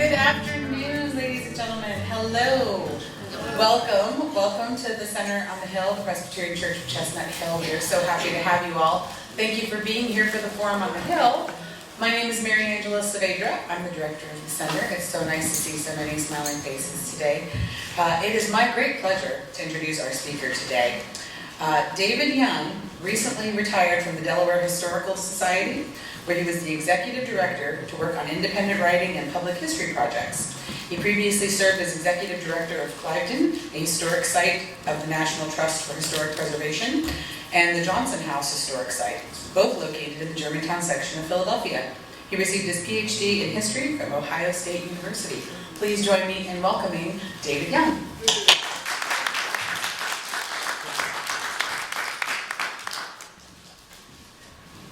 Good afternoon, ladies and gentlemen. Hello. Welcome to the Center on the Hill, the Presbyterian Church of Chestnut Hill. We are so happy to have you all. Thank you for being here for the Forum on the Hill. My name is Mary Angela Saavedra. I'm the director of the center. It's so nice to see so many smiling faces today. It is my great pleasure to introduce our speaker today. David Young recently retired from the Delaware Historical Society, where he was the executive director to work on independent writing and public history projects. He previously served as executive director of Cliveden, a historic site of the National Trust for Historic Preservation, and the Johnson House Historic Site, both located in the Germantown section of Philadelphia. He received his PhD in history from Ohio State University. Please join me in welcoming David Young.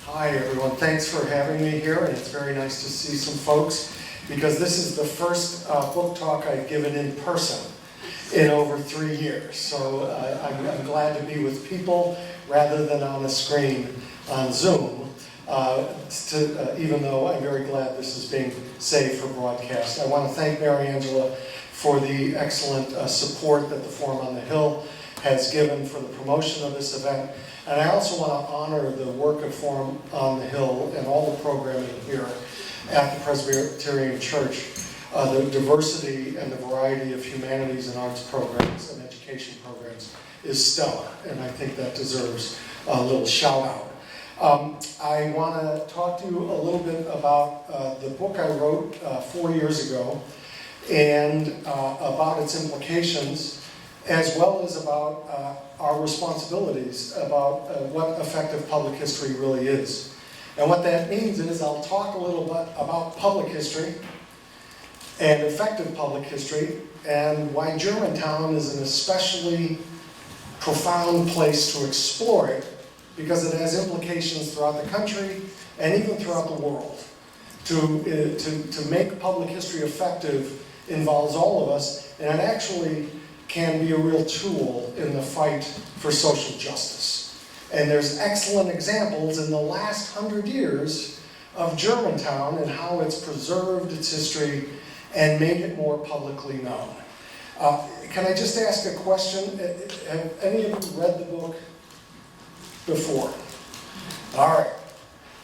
Hi everyone, thanks for having me here, and it's very nice to see some folks because this is the first book talk I've given in person in over 3 years. So I'm glad to be with people rather than on a screen on Zoom, even though I'm very glad this is being saved for broadcast. I want to thank Mary Angela for the excellent support that the Forum on the Hill has given for the promotion of this event. And I also want to honor the work of Forum on the Hill and all the programming here at the Presbyterian Church. The diversity and the variety of humanities and arts programs and education programs is stellar, and I think that deserves a little shout out. I want to talk to you a little bit about the book I wrote 4 years ago and about its implications, as well as about our responsibilities about what effective public history really is. And what that means is I'll talk a little bit about public history and effective public history and why Germantown is an especially profound place to explore it because it has implications throughout the country and even throughout the world. To make public history effective involves all of us, and it actually can be a real tool in the fight for social justice. And there's excellent examples in the last 100 years of Germantown and how it's preserved its history and made it more publicly known. Can I just ask a question? Have any of you read the book before? All right,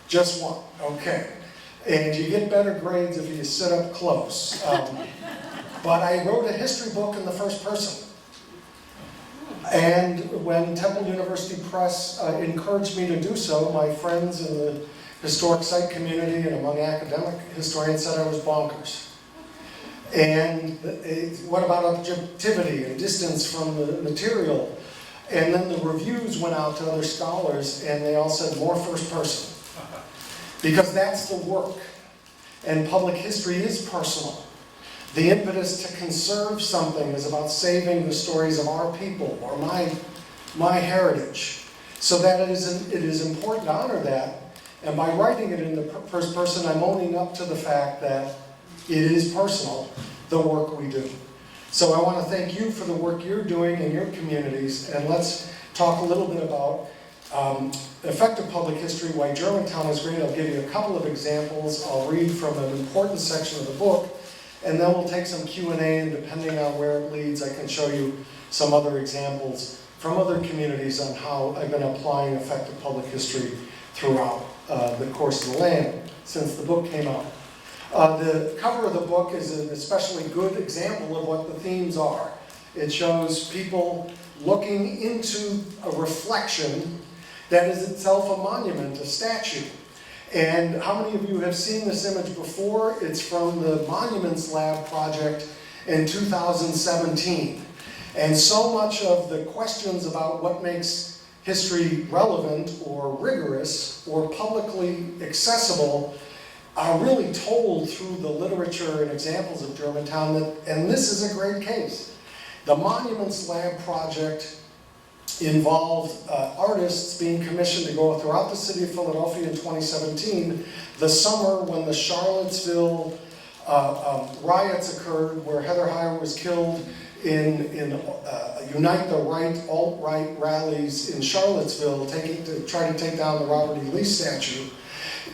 just one, okay. And you get better grades if you sit up close. But I wrote a history book in the first person. And when Temple University Press encouraged me to do so, my friends in the historic site community and among academic historians said I was bonkers. And what about objectivity and distance from the material? And then the reviews went out to other scholars and they all said more first person. Because that's the work. And public history is personal. The impetus to conserve something is about saving the stories of our people or my heritage. So that it is important to honor that. And by writing it in the first person, I'm owning up to the fact that it is personal, the work we do. So I want to thank you for the work you're doing in your communities. And let's talk a little bit about effective public history, why Germantown is great. I'll give you a couple of examples. I'll read from an important section of the book. And then we'll take some Q&A, and depending on where it leads, I can show you some other examples from other communities on how I've been applying effective public history throughout the course of the land since the book came out. The cover of the book is an especially good example of what the themes are. It shows people looking into a reflection that is itself a monument, a statue. And how many of you have seen this image before? It's from the Monuments Lab project in 2017. And so much of the questions about what makes history relevant or rigorous or publicly accessible are really told through the literature and examples of Germantown, and this is a great case. The Monuments Lab project involved artists being commissioned to go throughout the city of Philadelphia in 2017, the summer when the Charlottesville riots occurred, where Heather Heyer was killed in Unite the Right, alt-right rallies in Charlottesville, to try to take down the Robert E. Lee statue.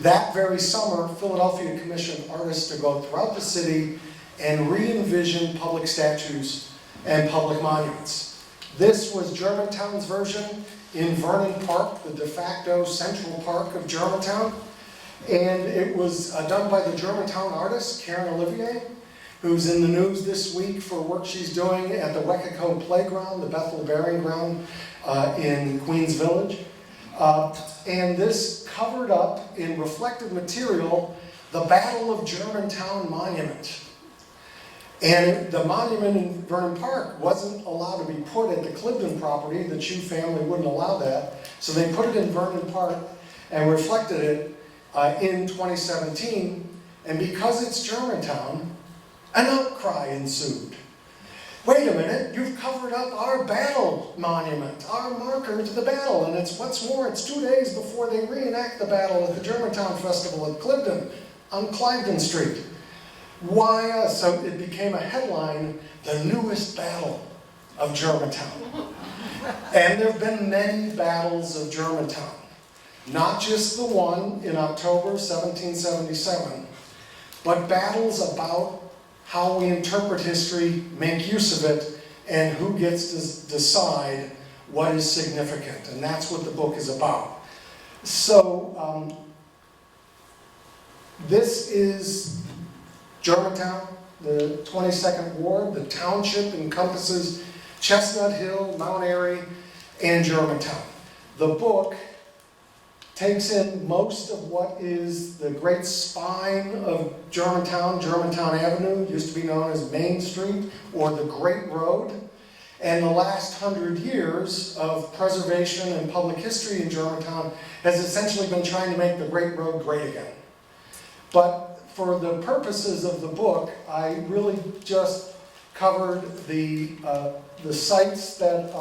That very summer, Philadelphia commissioned artists to go throughout the city and re-envision public statues and public monuments. This was Germantown's version in Vernon Park, the de facto central park of Germantown. And it was done by the Germantown artist, Karen Olivier, who's in the news this week for work she's doing at the Wekiko Playground, the Bethel Burying Ground in Queens Village. And this covered up in reflective material the Battle of Germantown monument. And the monument in Vernon Park wasn't allowed to be put at the Clifton property. The Chu family wouldn't allow that. So they put it in Vernon Park and reflected it in 2017. And because it's Germantown, an outcry ensued. Wait a minute, you've covered up our battle monument, our marker to the battle. And it's what's more, it's 2 days before they reenact the battle at the Germantown Festival at Clifton on Cliveden Street. Why? So it became a headline, the newest battle of Germantown. And there have been many battles of Germantown. Not just the one in October 1777, but battles about how we interpret history, make use of it, and who gets to decide what is significant. And that's what the book is about. So, this is Germantown, the 22nd Ward. The township encompasses Chestnut Hill, Mount Airy, and Germantown. The book takes in most of what is the great spine of Germantown. Germantown Avenue used to be known as Main Street or the Great Road. And the last 100 years of preservation and public history in Germantown has essentially been trying to make the Great Road great again. But for the purposes of the book, I really just covered the sites that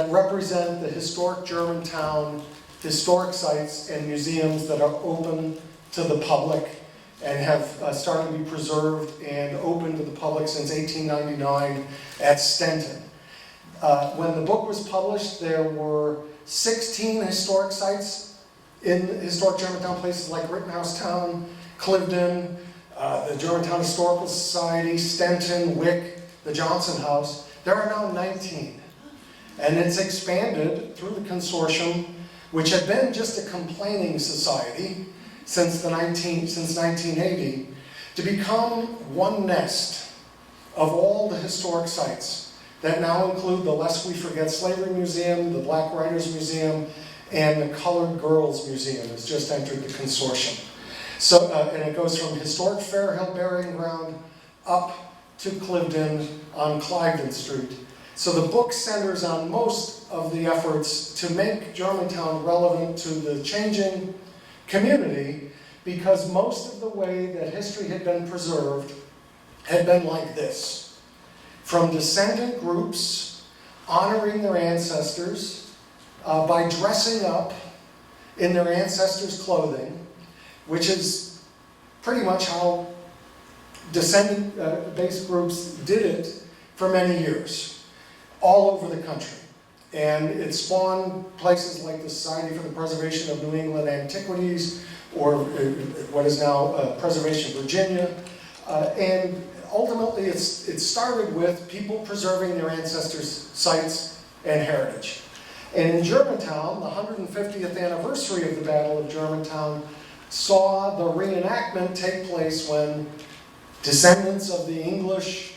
represent the historic Germantown historic sites and museums that are open to the public and have started to be preserved and open to the public since 1899 at Stenton. When the book was published, there were 16 historic sites in historic Germantown, places like Rittenhouse Town, Clifton, the Germantown Historical Society, Stenton, Wick, the Johnson House. There are now 19. And it's expanded through the consortium, which had been just a complaining society since 1980, to become one nest of all the historic sites that now include the Lest We Forget Slavery Museum, the Black Writers Museum, and the Colored Girls Museum has just entered the consortium. So, and it goes from historic Fair Hill Burying Ground up to Clifton on Cliveden Street. So the book centers on most of the efforts to make Germantown relevant to the changing community, because most of the way that history had been preserved had been like this. From descendant groups honoring their ancestors by dressing up in their ancestors' clothing, which is pretty much how descendant-based groups did it for many years, all over the country. And it spawned places like the Society for the Preservation of New England Antiquities, or what is now Preservation Virginia. And ultimately, it started with people preserving their ancestors' sites and heritage. And in Germantown, the 150th anniversary of the Battle of Germantown saw the reenactment take place when descendants of the English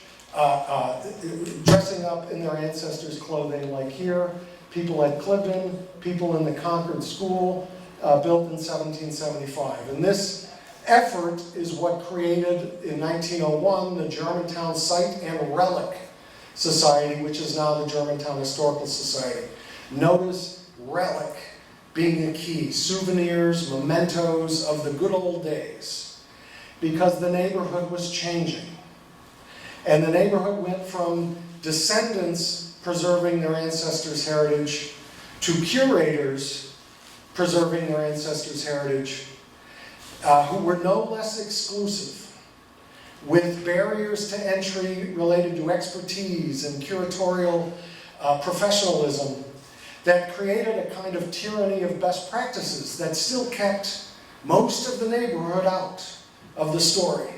dressing up in their ancestors' clothing, like here, people at Clifton, people in the Concord School, built in 1775. And this effort is what created, in 1901, the Germantown Site and Relic Society, which is now the Germantown Historical Society. Notice relic being the key, souvenirs, mementos of the good old days, because the neighborhood was changing. And the neighborhood went from descendants preserving their ancestors' heritage to curators preserving their ancestors' heritage, who were no less exclusive, with barriers to entry related to expertise and curatorial professionalism that created a kind of tyranny of best practices that still kept most of the neighborhood out of the story.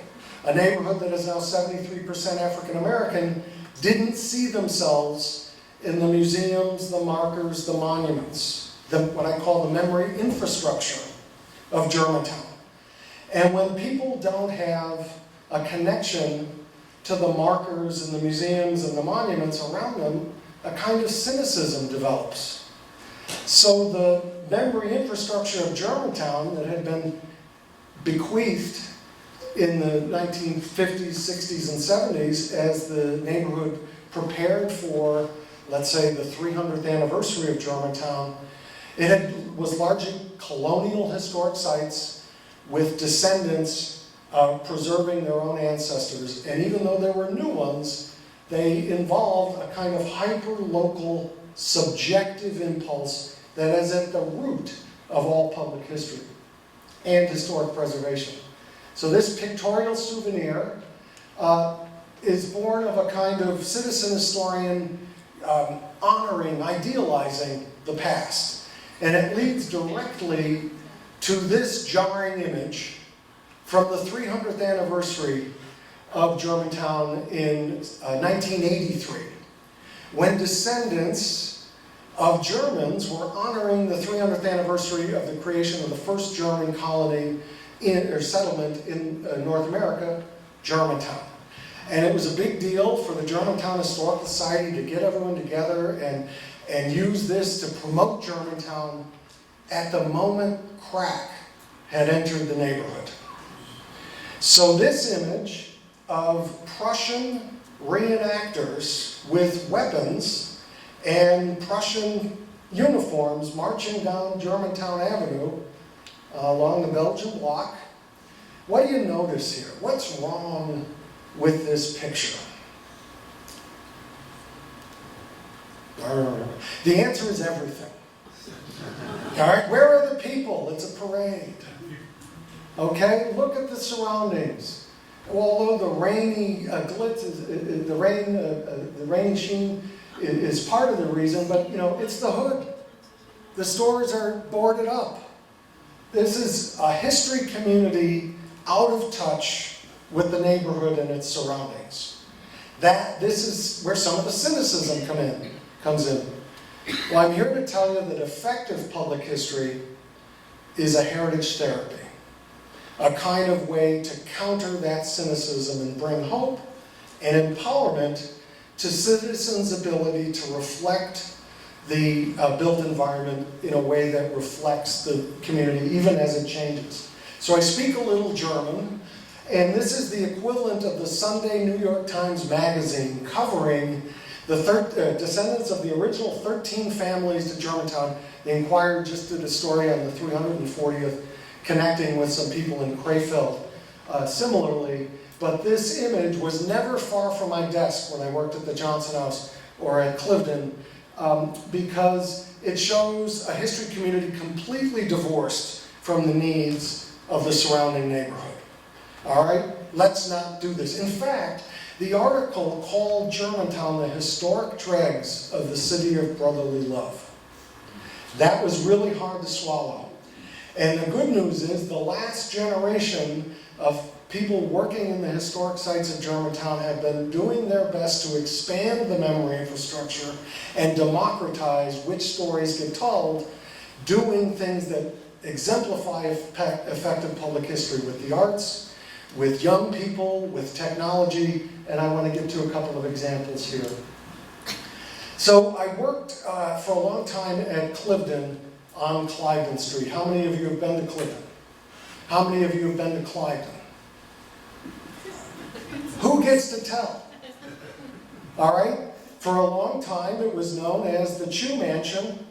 a neighborhood that is now 73% African American, didn't see themselves in the museums, the markers, the monuments, what I call the memory infrastructure of Germantown. And when people don't have a connection to the markers and the museums and the monuments around them, a kind of cynicism develops. So the memory infrastructure of Germantown that had been bequeathed in the 1950s, 60s, and 70s as the neighborhood prepared for, let's say, the 300th anniversary of Germantown, was largely colonial historic sites with descendants preserving their own ancestors. And even though there were new ones, they involved a kind of hyper-local, subjective impulse that is at the root of all public history and historic preservation. So this pictorial souvenir is born of a kind of citizen historian honoring, idealizing the past. And it leads directly to this jarring image from the 300th anniversary of Germantown in 1983, when descendants of Germans were honoring the 300th anniversary of the creation of the first German colony or settlement in North America, Germantown. And it was a big deal for the Germantown Historical Society to get everyone together and use this to promote Germantown at the moment crack had entered the neighborhood. So this image of Prussian reenactors with weapons and Prussian uniforms marching down Germantown Avenue along the Belgian block. What do you notice here? What's wrong with this picture? The answer is everything. All right, where are the people? It's a parade. Okay, look at the surroundings. Although the rainy glitz, the rain sheen is part of the reason, but it's the hood. The stores are boarded up. This is a history community out of touch with the neighborhood and its surroundings. This is where some of the cynicism comes in. Well, I'm here to tell you that effective public history is a heritage therapy, a kind of way to counter that cynicism and bring hope and empowerment to citizens' ability to reflect the built environment in a way that reflects the community, even as it changes. So I speak a little German, and this is the equivalent of the Sunday New York Times Magazine covering the descendants of the original 13 families to Germantown. The Inquirer just did a story on the 340th, connecting with some people in Crefeld similarly. But this image was never far from my desk when I worked at the Johnson House or at Cliveden, because it shows a history community completely divorced from the needs of the surrounding neighborhood. All right? Let's not do this. In fact, the article called Germantown the historic dregs of the city of brotherly love. That was really hard to swallow. And the good news is the last generation of people working in the historic sites of Germantown have been doing their best to expand the memory infrastructure and democratize which stories get told, doing things that exemplify effective public history with the arts, with young people, with technology, and I want to get to a couple of examples here. So I worked for a long time at Cliveden on Cliveden Street. How many of you have been to Cliveden? How many of you have been to Cliveden? Who gets to tell? All right? For a long time, it was known as the Chew Mansion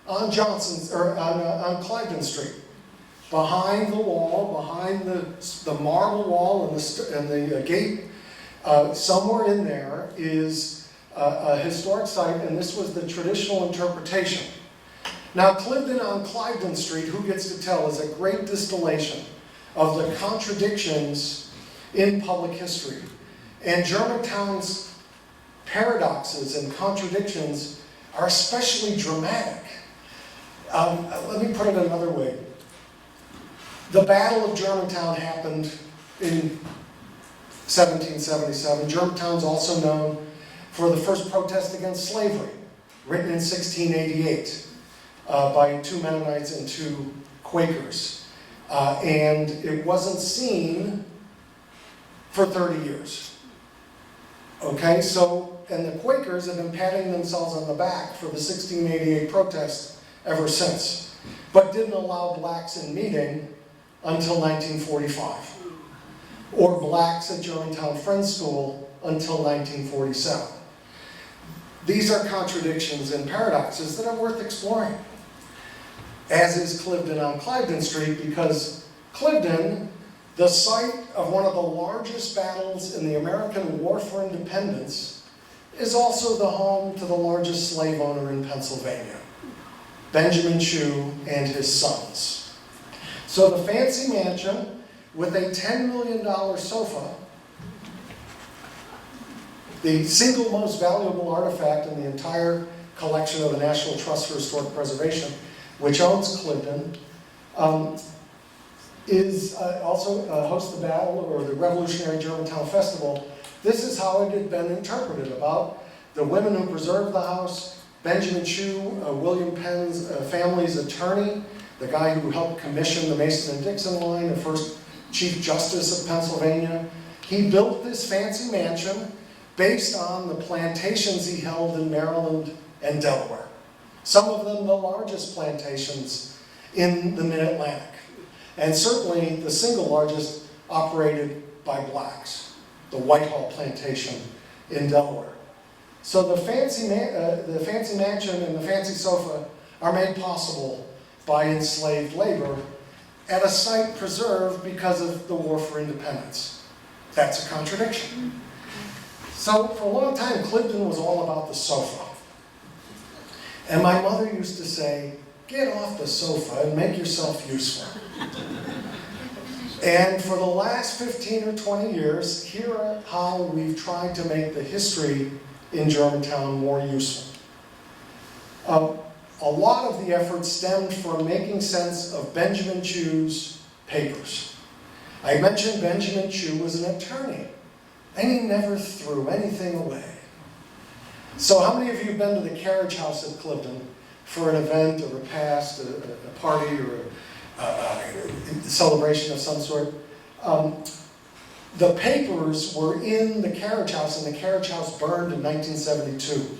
on on Cliveden Street. Behind the wall, behind the marble wall and the gate, somewhere in there is a historic site, and this was the traditional interpretation. Now, Cliveden on Cliveden Street, who gets to tell, is a great distillation of the contradictions in public history. And Germantown's paradoxes and contradictions are especially dramatic. Let me put it another way. The Battle of Germantown happened in 1777. Germantown's also known for the first protest against slavery, written in 1688 by 2 Mennonites and 2 Quakers. And it wasn't seen for 30 years. Okay, so, and the Quakers have been patting themselves on the back for the 1688 protest ever since, but didn't allow blacks in meeting until 1945, or blacks at Germantown Friends School until 1947. These are contradictions and paradoxes that are worth exploring, as is Cliveden on Cliveden Street, because Cliveden, the site of one of the largest battles in the American War for Independence, is also the home to the largest slave owner in Pennsylvania, Benjamin Chew and his sons. So the fancy mansion with a $10 million sofa, the single most valuable artifact in the entire collection of the National Trust for Historic Preservation, which owns Cliveden, is also hosts the battle or the Revolutionary Germantown Festival. This is how it had been interpreted about the women who preserved the house, Benjamin Chew, William Penn's family's attorney, the guy who helped commission the Mason and Dixon line, the first Chief Justice of Pennsylvania. He built this fancy mansion based on the plantations he held in Maryland and Delaware. Some of them the largest plantations in the Mid-Atlantic, and certainly the single largest operated by blacks, the Whitehall Plantation in Delaware. So the fancy mansion and the fancy sofa are made possible by enslaved labor at a site preserved because of the War for Independence. That's a contradiction. So for a long time, Cliveden was all about the sofa. And my mother used to say, get off the sofa and make yourself useful. And for the last 15 or 20 years, here are how we've tried to make the history in Germantown more useful. A lot of the effort stemmed from making sense of Benjamin Chew's papers. I mentioned Benjamin Chew was an attorney, and he never threw anything away. So how many of you have been to the carriage house at Cliveden for an event, a repast, a party, or a celebration of some sort? The papers were in the carriage house, and the carriage house burned in 1972.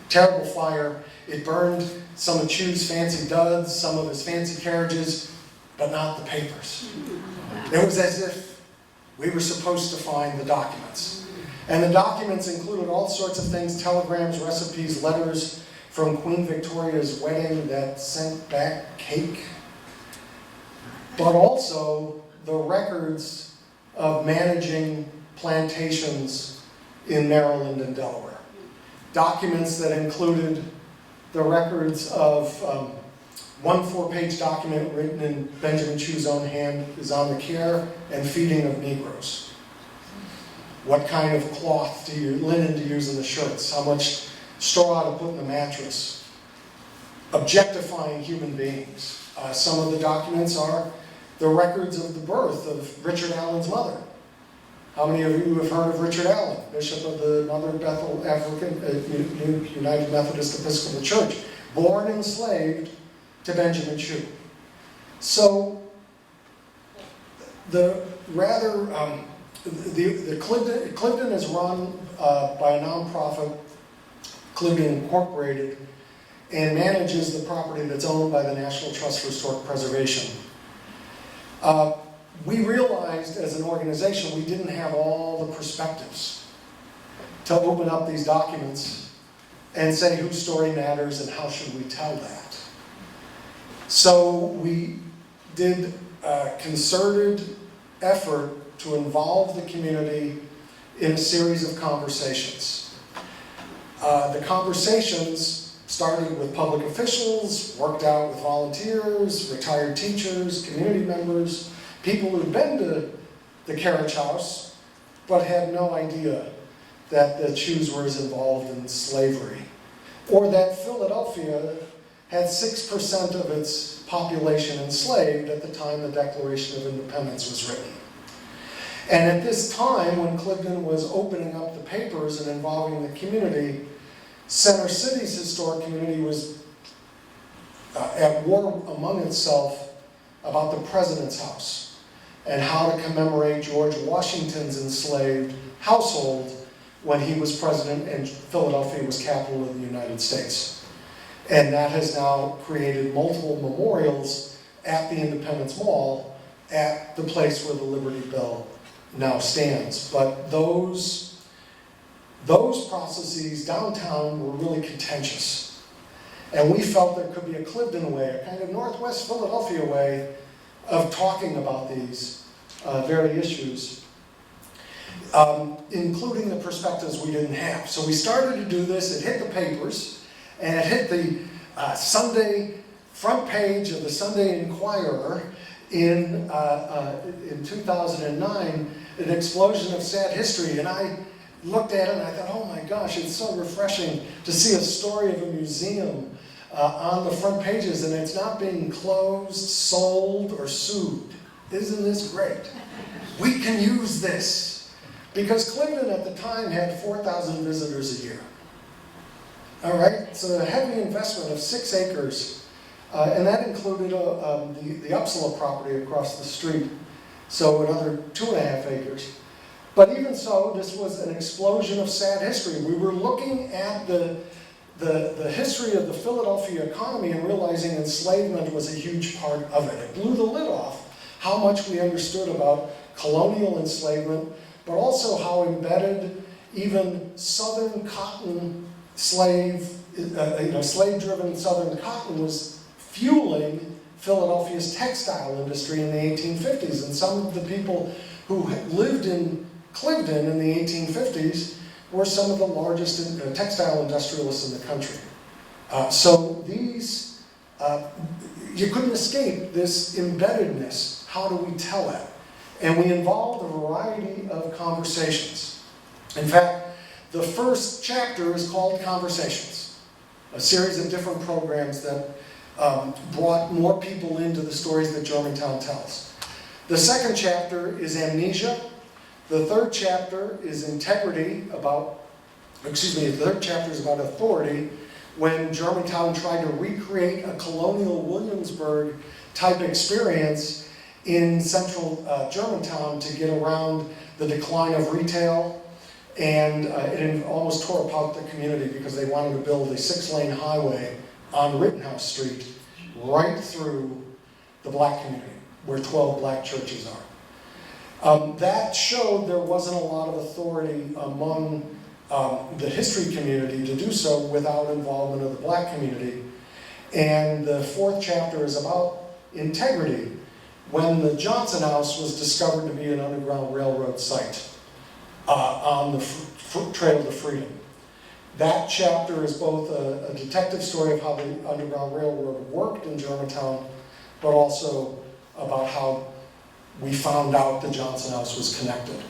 Terrible fire. It burned some of Chew's fancy duds, some of his fancy carriages, but not the papers. It was as if we were supposed to find the documents. And the documents included all sorts of things, telegrams, recipes, letters from Queen Victoria's wedding that sent back cake, but also the records of managing plantations in Maryland and Delaware. Documents that included the records of one 4-page document written in Benjamin Chew's own hand is on the care and feeding of Negroes. What kind of cloth linen to use in the shirts, how much straw to put in the mattress, objectifying human beings. Some of the documents are the records of the birth of Richard Allen's mother. How many of you have heard of Richard Allen, Bishop of the Mother Bethel United Methodist Episcopal Church, born enslaved to Benjamin Chew? So the Cliveden is run by a nonprofit, Cliveden Incorporated, and manages the property that's owned by the National Trust for Historic Preservation. We realized as an organization we didn't have all the perspectives to open up these documents and say whose story matters and how should we tell that. So we did a concerted effort to involve the community in a series of conversations. The conversations started with public officials, worked out with volunteers, retired teachers, community members, people who'd been to the carriage house but had no idea that the Chews were as involved in slavery, or that Philadelphia had 6% of its population enslaved at the time the Declaration of Independence was written. And at this time, when Clifton was opening up the papers and involving the community, Center City's historic community was at war among itself about the president's house and how to commemorate George Washington's enslaved household when he was president and Philadelphia was capital of the United States. And that has now created multiple memorials at the Independence Mall at the place where the Liberty Bell now stands. But those processes downtown were really contentious. And we felt there could be a Clifton way, a kind of Northwest Philadelphia way of talking about these very issues, including the perspectives we didn't have. So we started to do this, it hit the papers, and it hit the Sunday front page of the Sunday Inquirer in 2009, an explosion of sad history. And I looked at it and I thought, oh my gosh, it's so refreshing to see a story of a museum on the front pages, and it's not being closed, sold, or sued. Isn't this great? We can use this. Because Clifton at the time had 4,000 visitors a year. All right, so a heavy investment of 6 acres, and that included the Upsala property across the street, so another 2.5 acres. But even so, this was an explosion of sad history. We were looking at the history of the Philadelphia economy and realizing enslavement was a huge part of it. It blew the lid off how much we understood about colonial enslavement, but also how embedded even Southern cotton slave-driven Southern cotton was fueling Philadelphia's textile industry in the 1850s. And some of the people who lived in Clifton in the 1850s were some of the largest textile industrialists in the country. So these, you couldn't escape this embeddedness. How do we tell it? And we involved a variety of conversations. In fact, the first chapter is called Conversations, a series of different programs that brought more people into the stories that Germantown tells. The second chapter is Amnesia. The third chapter is Integrity, the third chapter is about authority, when Germantown tried to recreate a colonial Williamsburg type experience in central Germantown to get around the decline of retail, and it almost tore apart the community because they wanted to build a 6-lane highway on Rittenhouse Street right through the black community, where 12 black churches are. That showed there wasn't a lot of authority among the history community to do so without involvement of the black community. And the fourth chapter is about integrity, when the Johnson House was discovered to be an Underground Railroad site on the Trail to Freedom. That chapter is both a detective story of how the Underground Railroad worked in Germantown, but also about how we found out the Johnson House was connected.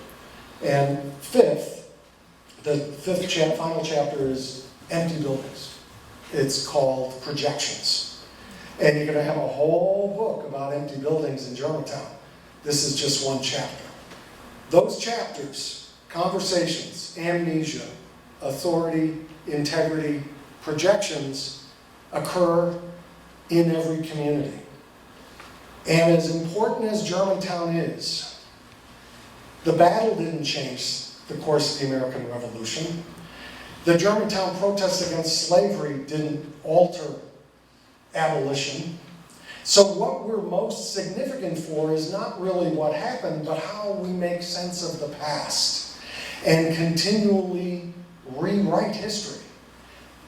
And the final chapter is Empty Buildings. It's called Projections. And you're going to have a whole book about empty buildings in Germantown. This is just one chapter. Those chapters, Conversations, Amnesia, Authority, Integrity, Projections, occur in every community. And as important as Germantown is, the battle didn't change the course of the American Revolution. The Germantown protests against slavery didn't alter abolition. So what we're most significant for is not really what happened, but how we make sense of the past and continually rewrite history.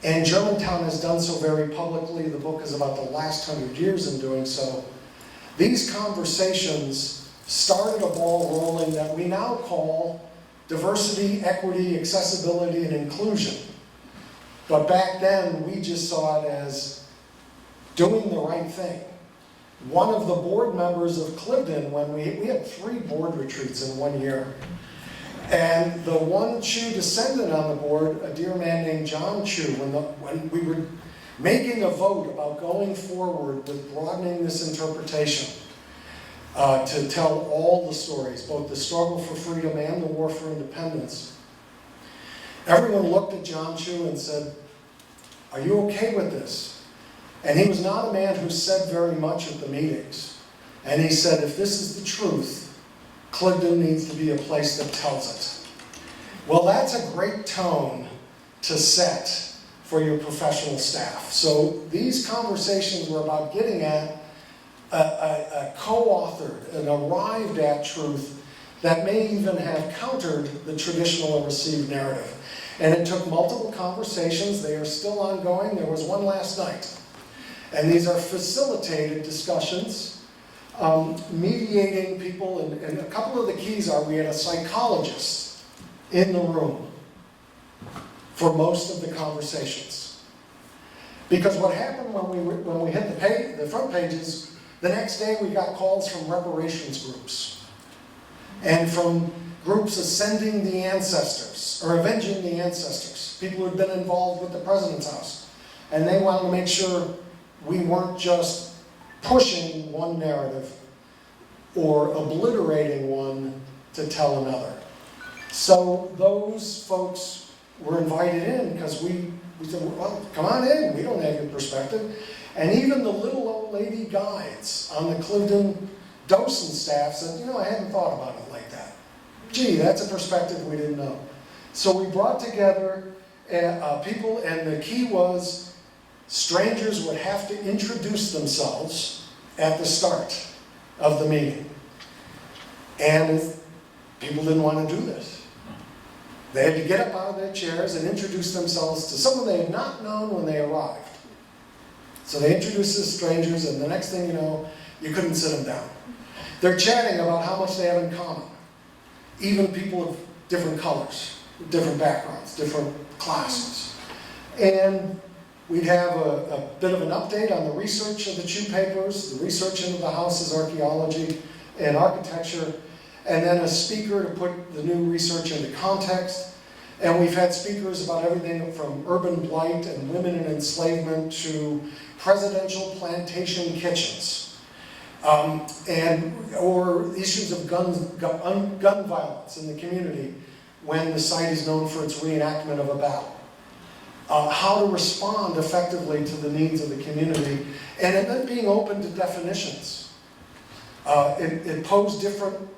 And Germantown has done so very publicly. The book is about the last 100 years in doing so. These conversations started a ball rolling that we now call diversity, equity, accessibility, and inclusion. But back then, we just saw it as doing the right thing. One of the board members of Clifton, when we had 3 board retreats in 1 year, and the one Chu descendant on the board, a dear man named John Chu, when we were making a vote about going forward with broadening this interpretation, to tell all the stories, both the struggle for freedom and the war for independence. Everyone looked at John Chu and said, "Are you okay with this?" And he was not a man who said very much at the meetings. And he said, "If this is the truth, Clifton needs to be a place that tells it." Well, that's a great tone to set for your professional staff. So these conversations were about getting at a co-authored and arrived at truth that may even have countered the traditional and received narrative. And it took multiple conversations. They are still ongoing. There was one last night. And these are facilitated discussions, mediating people. And a couple of the keys are we had a psychologist in the room for most of the conversations. Because what happened when we hit the front pages, the next day we got calls from reparations groups and from groups ascending the ancestors or avenging the ancestors, people who had been involved with the president's house. And they wanted to make sure we weren't just pushing one narrative or obliterating one to tell another. So those folks were invited in because we said, "Well, come on in, we don't have your perspective." And even the little old lady guides on the Clifton docent staff said, "I hadn't thought about it like that. Gee, that's a perspective we didn't know." So we brought together people, and the key was strangers would have to introduce themselves at the start of the meeting. And people didn't want to do this. They had to get up out of their chairs and introduce themselves to someone they had not known when they arrived. So they introduced the strangers, and the next thing you know, you couldn't sit them down. They're chatting about how much they have in common. Even people of different colors, different backgrounds, different classes. And we'd have a bit of an update on the research of the Chu papers, the research into the house's archaeology and architecture, and then a speaker to put the new research into context. And we've had speakers about everything from urban blight and women in enslavement to presidential plantation kitchens, or issues of gun violence in the community when the site is known for its reenactment of a battle. How to respond effectively to the needs of the community, and then being open to definitions. It posed different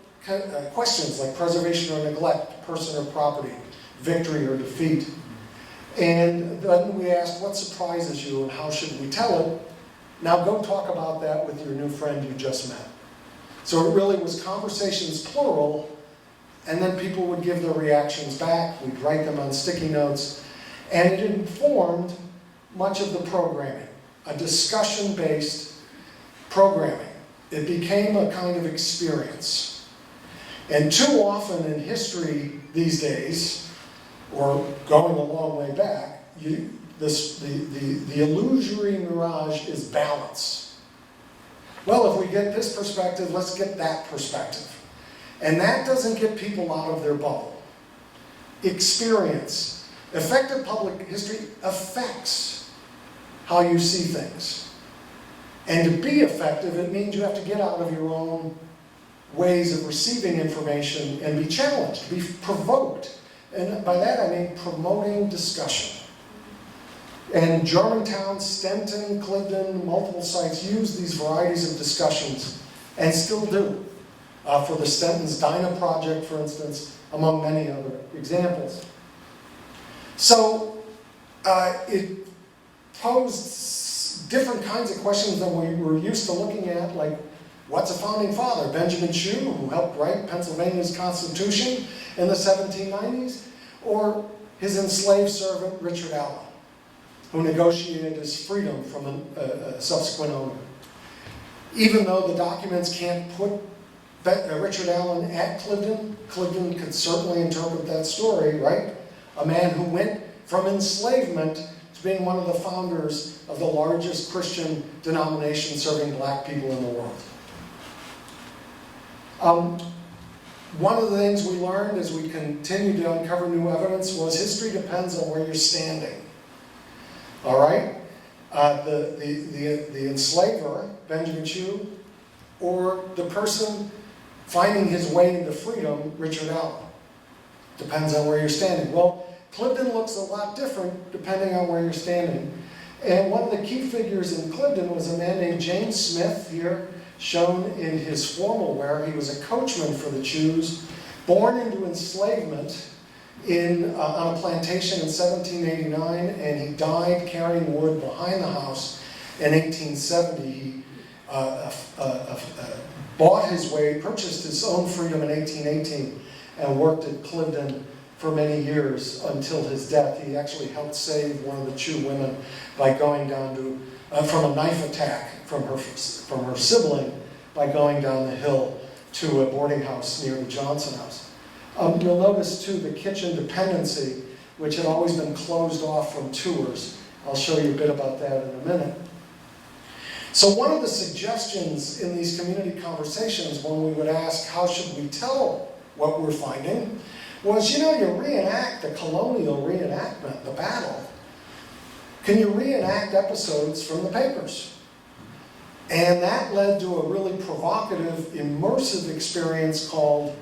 questions like preservation or neglect, person or property, victory or defeat. And then we asked, what surprises you and how should we tell it? Now go talk about that with your new friend you just met. So it really was conversations plural, and then people would give their reactions back. We'd write them on sticky notes. And it informed much of the programming, a discussion-based programming. It became a kind of experience. And too often in history these days, or going a long way back, the illusory mirage is balance. Well, if we get this perspective, let's get that perspective. And that doesn't get people out of their bubble. Experience. Effective public history affects how you see things. And to be effective, it means you have to get out of your own ways of receiving information and be challenged, be provoked. And by that I mean promoting discussion. And Germantown, Stenton, Clifton, multiple sites use these varieties of discussions and still do. For the Stenton's Dinah project, for instance, among many other examples. So it posed different kinds of questions than we were used to looking at, like what's a founding father? Benjamin Chu, who helped write Pennsylvania's Constitution in the 1790s, or his enslaved servant Richard Allen, who negotiated his freedom from a subsequent owner. Even though the documents can't put Richard Allen at Clifton, Clifton could certainly interpret that story, right? A man who went from enslavement to being one of the founders of the largest Christian denomination serving black people in the world. One of the things we learned as we continued to uncover new evidence was history depends on where you're standing. All right? The enslaver, Benjamin Chu, or the person finding his way into freedom, Richard Allen? Depends on where you're standing. Well, Cliveden looks a lot different depending on where you're standing. And one of the key figures in Cliveden was a man named James Smith, here shown in his formal wear. He was a coachman for the Chews, born into enslavement on a plantation in 1789, and he died carrying wood behind the house in 1870. He bought his way, purchased his own freedom in 1818, and worked at Cliveden for many years until his death. He actually helped save one of the Chew women by going down from a knife attack from her sibling by going down the hill to a boarding house near the Johnson House. You'll notice too the kitchen dependency, which had always been closed off from tours. I'll show you a bit about that in a minute. So one of the suggestions in these community conversations when we would ask how should we tell what we're finding was, you reenact the colonial reenactment, the battle. Can you reenact episodes from the papers? And that led to a really provocative, immersive experience called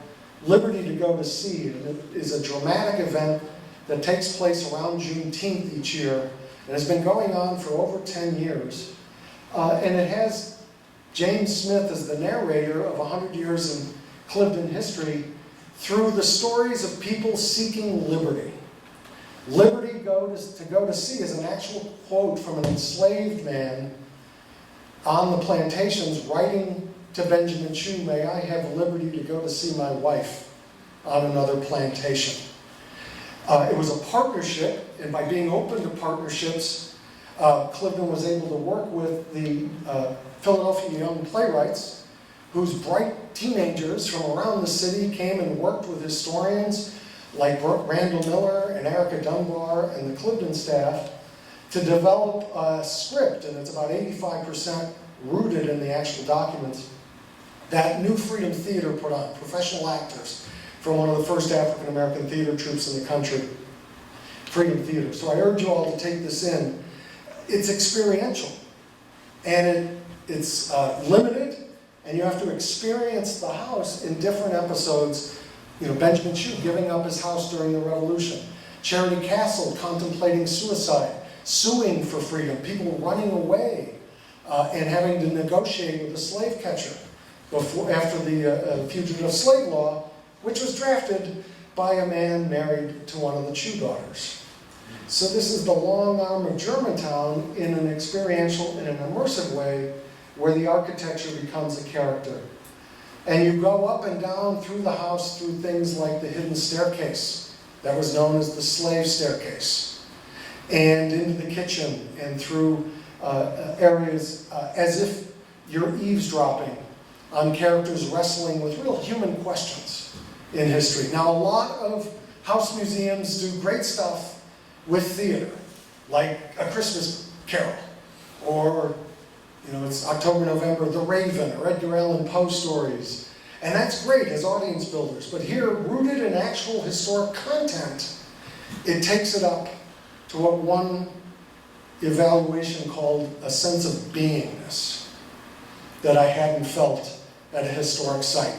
Liberty to Go to Sea. And it is a dramatic event that takes place around Juneteenth each year and has been going on for over 10 years. And it has James Smith as the narrator of 100 years in Cliveden history through the stories of people seeking liberty. Liberty to go to sea is an actual quote from an enslaved man on the plantations writing to Benjamin Chew, "May I have liberty to go to see my wife on another plantation." It was a partnership, and by being open to partnerships, Cliveden was able to work with the Philadelphia Young Playwrights, whose bright teenagers from around the city came and worked with historians like Randall Miller and Erica Dunbar and the Cliveden staff to develop a script, and it's about 85% rooted in the actual documents, that New Freedom Theater put on, professional actors from one of the first African-American theater troupes in the country, Freedom Theater. So I urge you all to take this in. It's experiential, and it's limited, and you have to experience the house in different episodes. Benjamin Chew giving up his house during the Revolution, Charity Castle contemplating suicide, suing for freedom, people running away and having to negotiate with a slave catcher after the Fugitive Slave Law, which was drafted by a man married to one of the Chew daughters. So this is the long arm of Germantown in an experiential, in an immersive way, where the architecture becomes a character. And you go up and down through the house through things like the hidden staircase that was known as the slave staircase, and into the kitchen, and through areas as if you're eavesdropping on characters wrestling with real human questions in history. Now, a lot of house museums do great stuff with theater, like A Christmas Carol, or it's October, November, The Raven, or Edgar Allan Poe stories. And that's great as audience builders. But here, rooted in actual historic content, it takes it up to what one evaluation called a sense of beingness that I hadn't felt at a historic site.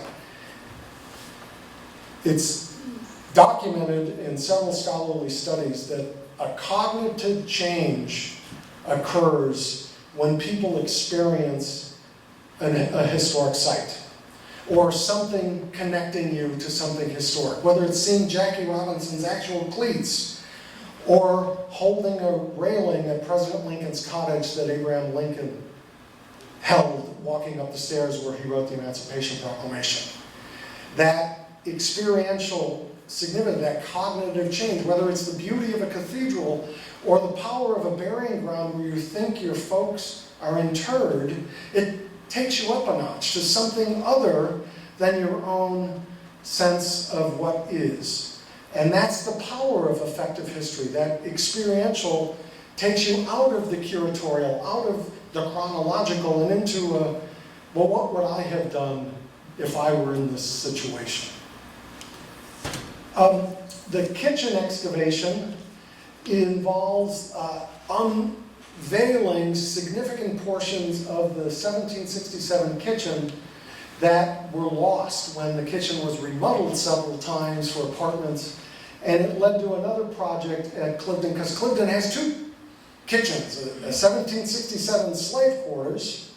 It's documented in several scholarly studies that a cognitive change occurs when people experience a historic site, or something connecting you to something historic, whether it's seeing Jackie Robinson's actual cleats, or holding a railing at President Lincoln's cottage that Abraham Lincoln held walking up the stairs where he wrote the Emancipation Proclamation. That experiential significance, that cognitive change, whether it's the beauty of a cathedral or the power of a burying ground where you think your folks are interred, it takes you up a notch to something other than your own sense of what is. And that's the power of effective history. That experiential takes you out of the curatorial, out of the chronological, and into well, what would I have done if I were in this situation? The kitchen excavation involves unveiling significant portions of the 1767 kitchen that were lost when the kitchen was remodeled several times for apartments. And it led to another project at Clifton, because Clifton has two kitchens, a 1767 slave quarters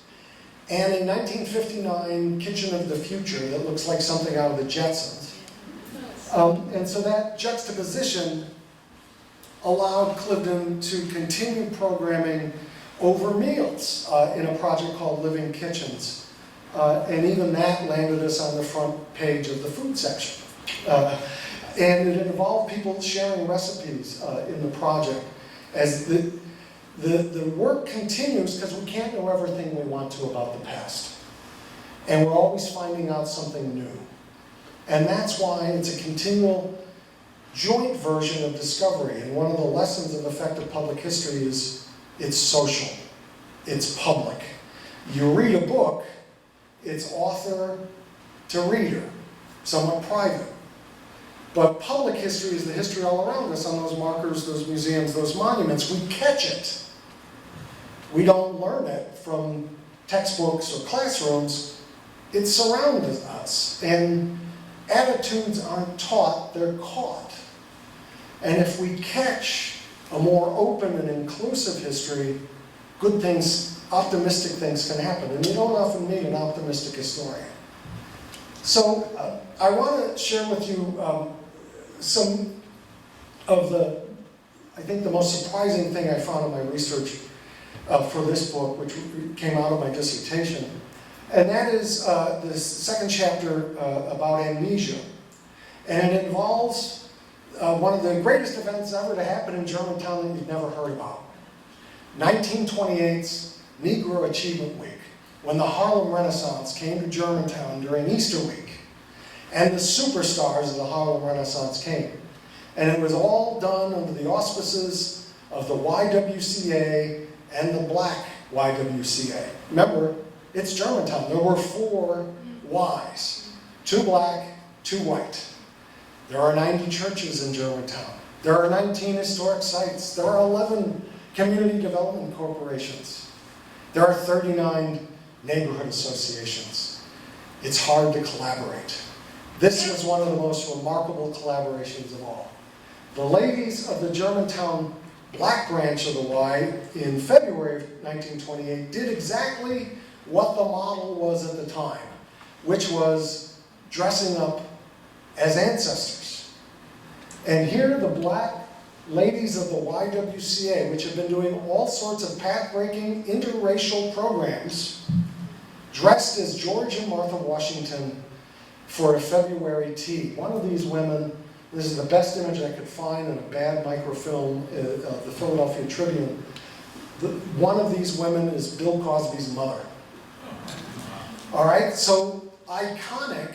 and a 1959 kitchen of the future that looks like something out of the Jetsons. And so that juxtaposition allowed Clifton to continue programming over meals in a project called Living Kitchens. And even that landed us on the front page of the food section. And it involved people sharing recipes in the project. As the work continues, because we can't know everything we want to about the past. And we're always finding out something new. And that's why it's a continual joint version of discovery. And one of the lessons of effective public history is it's social, it's public. You read a book, it's author to reader, somewhat private. But public history is the history all around us on those markers, those museums, those monuments. We catch it. We don't learn it from textbooks or classrooms. It surrounds us. And attitudes aren't taught, they're caught. And if we catch a more open and inclusive history, good things, optimistic things can happen. And you don't often meet an optimistic historian. So I want to share with you some of I think the most surprising thing I found in my research for this book, which came out of my dissertation. And that is the second chapter about amnesia. And it involves one of the greatest events ever to happen in Germantown that you've never heard about. 1928's Negro Achievement Week, when the Harlem Renaissance came to Germantown during Easter week. And the superstars of the Harlem Renaissance came. And it was all done under the auspices of the YWCA and the Black YWCA. Remember, it's Germantown. There were 4 Ys, 2 black, 2 white. There are 90 churches in Germantown. There are 19 historic sites. There are 11 community development corporations. There are 39 neighborhood associations. It's hard to collaborate. This was one of the most remarkable collaborations of all. The ladies of the Germantown Black branch of the Y in February of 1928 did exactly what the model was at the time, which was dressing up as ancestors. And here the black ladies of the YWCA, which have been doing all sorts of path-breaking interracial programs, dressed as George and Martha Washington for a February tea. One of these women, this is the best image I could find in a bad microfilm of the Philadelphia Tribune. One of these women is Bill Cosby's mother. All right, so iconic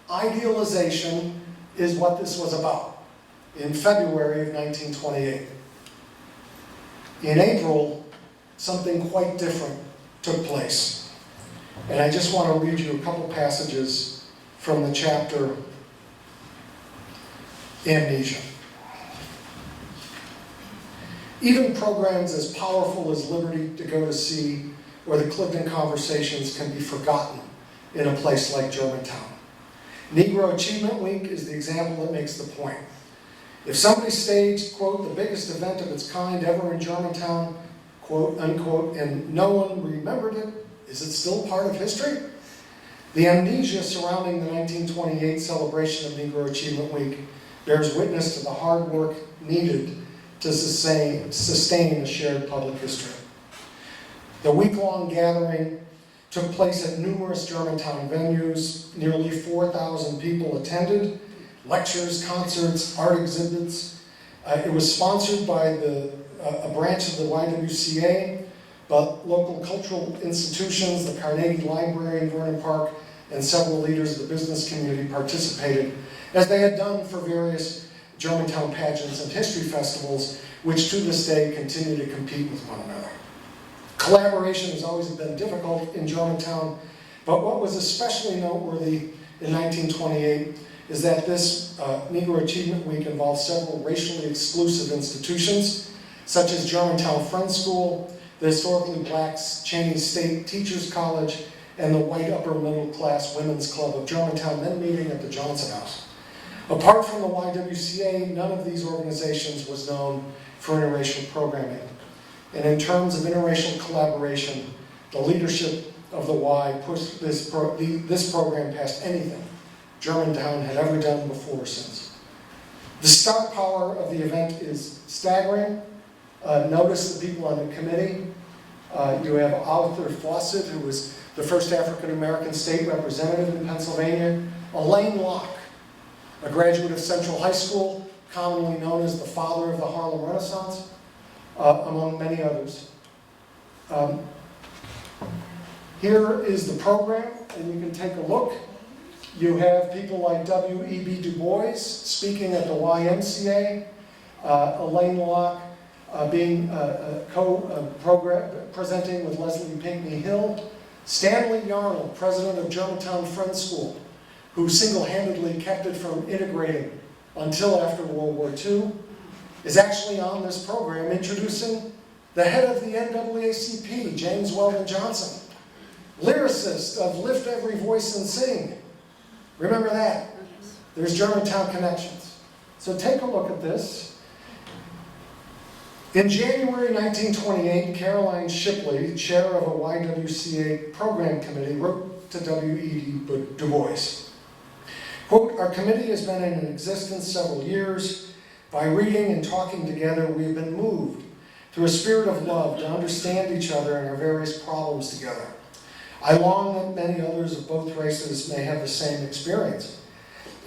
idealization is what this was about in February of 1928. In April, something quite different took place. And I just want to read you a couple passages from the chapter Amnesia. Even programs as powerful as Liberty to Go to Sea or the Clifton Conversations can be forgotten in a place like Germantown. Negro Achievement Week is the example that makes the point. If somebody staged, quote, the biggest event of its kind ever in Germantown, quote, unquote, and no one remembered it, is it still part of history? The amnesia surrounding the 1928 celebration of Negro Achievement Week bears witness to the hard work needed to sustain a shared public history. The week-long gathering took place at numerous Germantown venues. Nearly 4,000 people attended. Lectures, concerts, art exhibits. It was sponsored by a branch of the YWCA, but local cultural institutions, the Carnegie Library in Vernon Park, and several leaders of the business community participated, as they had done for various Germantown pageants and history festivals, which to this day continue to compete with one another. Collaboration has always been difficult in Germantown, but what was especially noteworthy in 1928 is that this Negro Achievement Week involved several racially exclusive institutions, such as Germantown Friends School, the historically black Cheney State Teachers College, and the white upper middle class women's club of Germantown, then meeting at the Johnson House. Apart from the YWCA, none of these organizations was known for interracial programming. And in terms of interracial collaboration, the leadership of the Y pushed this program past anything Germantown had ever done before or since. The star power of the event is staggering. Notice the people on the committee. You have Arthur Fawcett, who was the first African-American state representative in Pennsylvania. Elaine Locke, a graduate of Central High School, commonly known as the father of the Harlem Renaissance, among many others. Here is the program, and you can take a look. You have people like W.E.B. Du Bois speaking at the YMCA, Elaine Locke being presenting with Leslie Pinckney Hill, Stanley Yarnell, president of Germantown Friends School, who single-handedly kept it from integrating until after World War II, is actually on this program introducing the head of the NAACP, James Weldon Johnson, lyricist of Lift Every Voice and Sing. Remember that? There's Germantown connections. So take a look at this. In January 1928, Caroline Shipley, chair of a YWCA program committee, wrote to W.E.B. Du Bois, quote, "Our committee has been in existence several years. By reading and talking together, we have been moved through a spirit of love to understand each other and our various problems together. I long that many others of both races may have the same experience.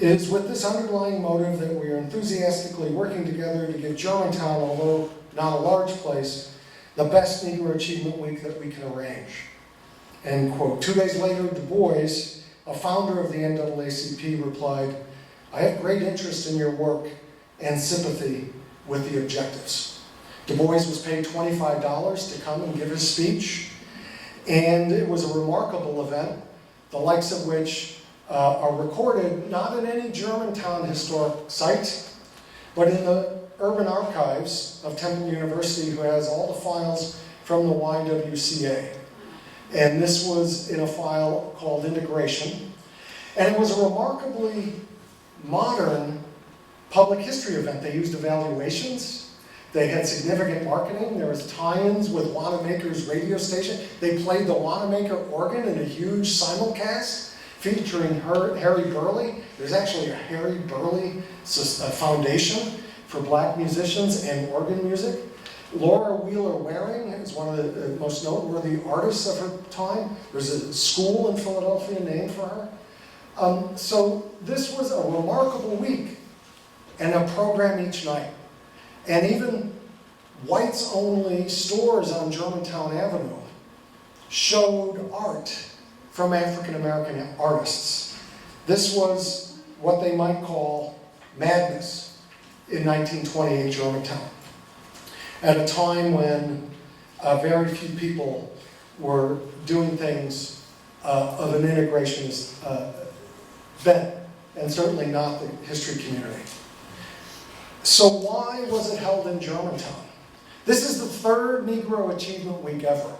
It is with this underlying motive that we are enthusiastically working together to give Germantown, although not a large place, the best Negro Achievement Week that we can arrange." End quote. 2 days later, Du Bois, a founder of the NAACP, replied, "I have great interest in your work and sympathy with the objectives." Du Bois was paid $25 to come and give his speech, and it was a remarkable event, the likes of which are recorded not in any Germantown historic site, but in the Urban Archives of Temple University, who has all the files from the YWCA. And this was in a file called Integration. And it was a remarkably modern public history event. They used evaluations. They had significant marketing. There was tie-ins with Wanamaker's radio station. They played the Wanamaker organ in a huge simulcast featuring Harry Burley. There's actually a Harry Burley Foundation for black musicians and organ music. Laura Wheeler Waring is one of the most noteworthy artists of her time. There's a school in Philadelphia named for her. So this was a remarkable week, and a program each night. And even whites-only stores on Germantown Avenue showed art from African-American artists. This was what they might call madness in 1928 Germantown, at a time when very few people were doing things of an integrationist bent, and certainly not the history community. So why was it held in Germantown? This is the third Negro Achievement Week ever.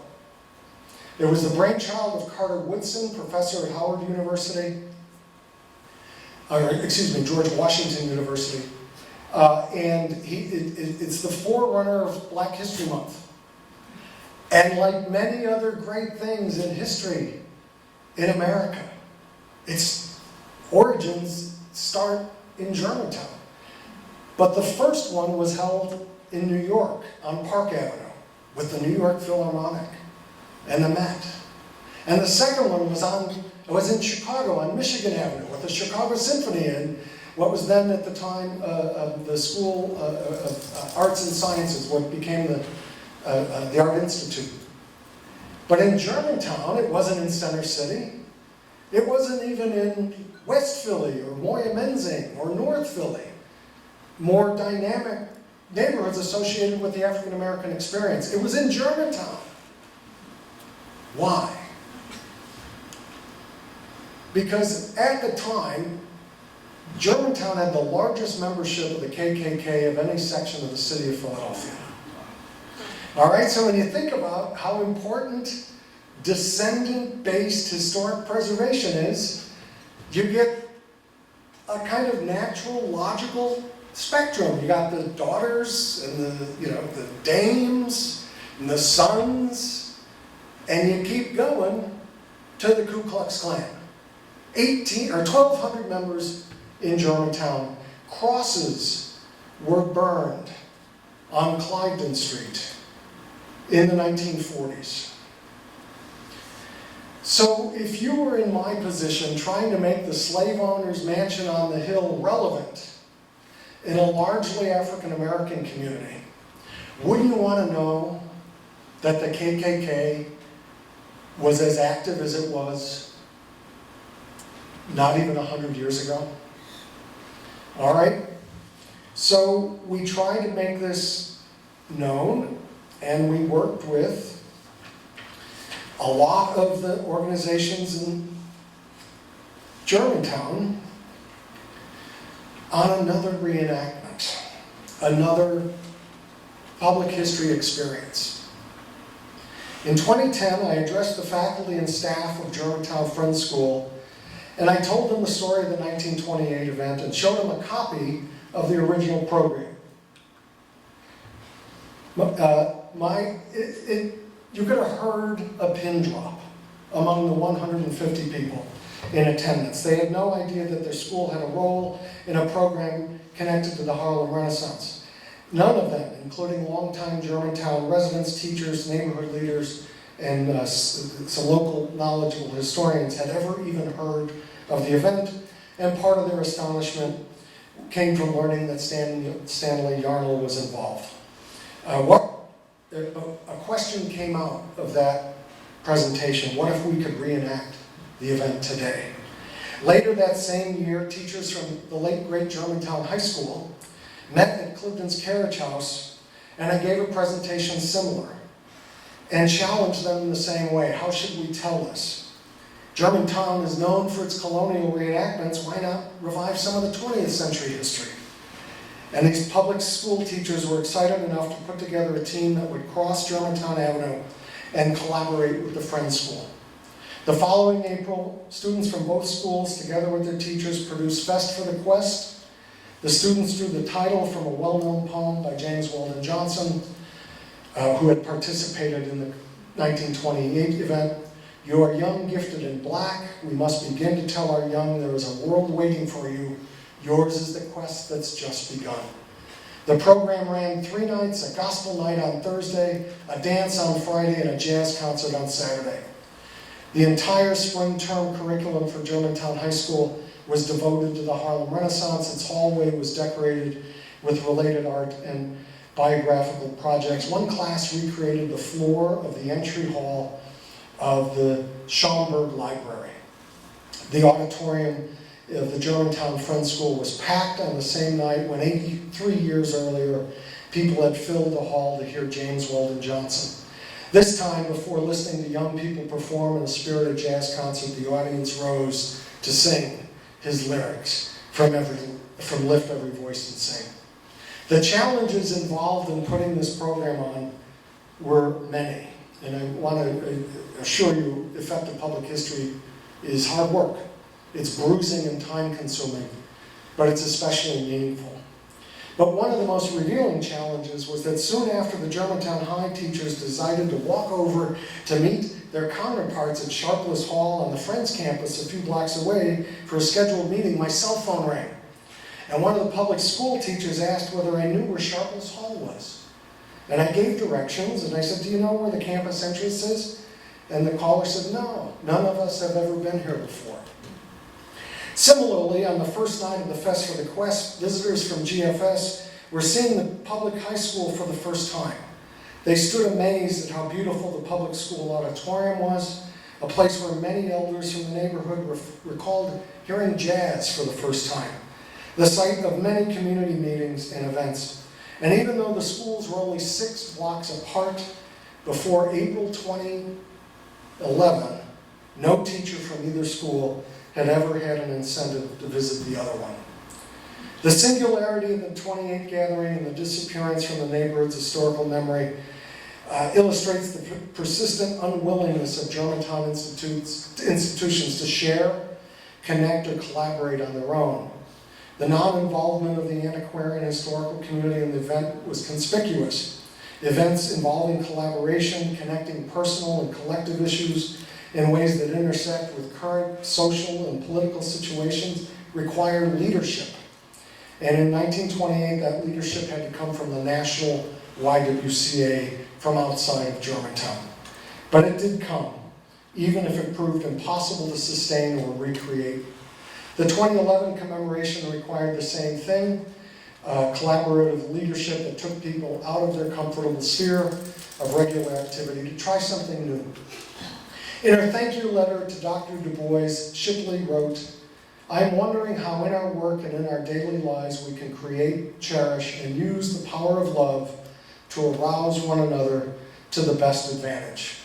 It was the brainchild of Carter Woodson, professor at Howard University, George Washington University. And it's the forerunner of Black History Month. And like many other great things in history in America, its origins start in Germantown. But the first one was held in New York on Park Avenue with the New York Philharmonic and the Met. And the second one was in Chicago on Michigan Avenue with the Chicago Symphony and what was then at the time the School of Arts and Sciences, what became the Art Institute. But in Germantown, it wasn't in Center City. It wasn't even in West Philly or Moyamensing or North Philly. More dynamic neighborhoods associated with the African American experience. It was in Germantown. Why? Because at the time, Germantown had the largest membership of the KKK of any section of the city of Philadelphia. All right, so when you think about how important descendant-based historic preservation is you get a kind of natural, logical spectrum. You got the daughters and the dames and the sons, and you keep going to the Ku Klux Klan. 1,200 members in Germantown. Crosses were burned on Cliveden Street in the 1940s. So if you were in my position trying to make the slave owner's mansion on the hill relevant in a largely African American community, wouldn't you want to know that the KKK was as active as it was not even 100 years ago? All right? So we tried to make this known, and we worked with a lot of the organizations in Germantown on another reenactment, another public history experience. In 2010, I addressed the faculty and staff of Germantown Friends School, and I told them the story of the 1928 event and showed them a copy of the original program. You could have heard a pin drop among the 150 people in attendance. They had no idea that their school had a role in a program connected to the Harlem Renaissance. None of them, including longtime Germantown residents, teachers, neighborhood leaders, and some local knowledgeable historians, had ever even heard of the event, and part of their astonishment came from learning that Stanley Yarnell was involved. A question came out of that presentation: what if we could reenact the event today? Later that same year, teachers from the late great Germantown High School met at Clifton's Carriage House, and I gave a presentation similar and challenged them in the same way. How should we tell this? Germantown is known for its colonial reenactments. Why not revive some of the 20th century history? And these public school teachers were excited enough to put together a team that would cross Germantown Avenue and collaborate with the Friends School. The following April, students from both schools, together with their teachers, produced Fest for the Quest. The students drew the title from a well-known poem by James Weldon Johnson, who had participated in the 1928 event. You are young, gifted, and black. We must begin to tell our young there is a world waiting for you. Yours is the quest that's just begun. The program ran 3 nights: a gospel night on Thursday, a dance on Friday, and a jazz concert on Saturday. The entire spring term curriculum for Germantown High School was devoted to the Harlem Renaissance. Its hallway was decorated with related art and biographical projects. One class recreated the floor of the entry hall of the Schaumburg Library. The auditorium of the Germantown Friends School was packed on the same night when 83 years earlier, people had filled the hall to hear James Weldon Johnson. This time, before listening to young people perform in a spirited jazz concert, the audience rose to sing his lyrics from Lift Every Voice and Sing. The challenges involved in putting this program on were many, and I want to assure you, effective public history is hard work. It's bruising and time-consuming, but it's especially meaningful. But one of the most revealing challenges was that soon after the Germantown High teachers decided to walk over to meet their counterparts at Sharpless Hall on the Friends campus a few blocks away for a scheduled meeting, my cell phone rang. And one of the public school teachers asked whether I knew where Sharpless Hall was. And I gave directions, and I said, do you know where the campus entrance is? And the caller said, no, none of us have ever been here before. Similarly, on the first night of the Fest for the Quest, visitors from GFS were seeing the public high school for the first time. They stood amazed at how beautiful the public school auditorium was, a place where many elders from the neighborhood recalled hearing jazz for the first time, the site of many community meetings and events. And even though the schools were only 6 blocks apart, before April 2011, no teacher from either school had ever had an incentive to visit the other one. The singularity of the 28th gathering and the disappearance from the neighborhood's historical memory illustrates the persistent unwillingness of Germantown institutions to share, connect, or collaborate on their own. The non-involvement of the antiquarian historical community in the event was conspicuous. Events involving collaboration, connecting personal and collective issues in ways that intersect with current social and political situations require leadership. And in 1928, that leadership had to come from the national YWCA from outside of Germantown. But it did come, even if it proved impossible to sustain or recreate. The 2011 commemoration required the same thing, collaborative leadership that took people out of their comfortable sphere of regular activity to try something new. In her thank you letter to Dr. Du Bois, Shipley wrote, "I am wondering how in our work and in our daily lives we can create, cherish, and use the power of love to arouse one another to the best advantage."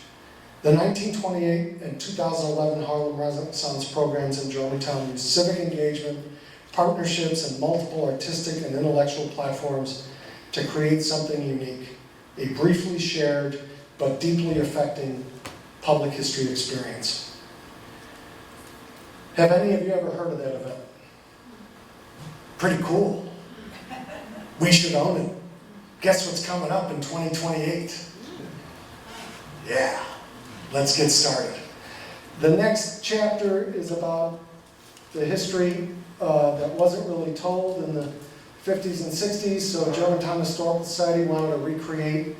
The 1928 and 2011 Harlem Renaissance programs in Germantown used civic engagement, partnerships, and multiple artistic and intellectual platforms to create something unique, a briefly shared but deeply affecting public history experience. Have any of you ever heard of that event? Pretty cool. We should own it. Guess what's coming up in 2028? Yeah, let's get started. The next chapter is about the history that wasn't really told in the 50s and 60s. So Germantown Historical Society wanted to recreate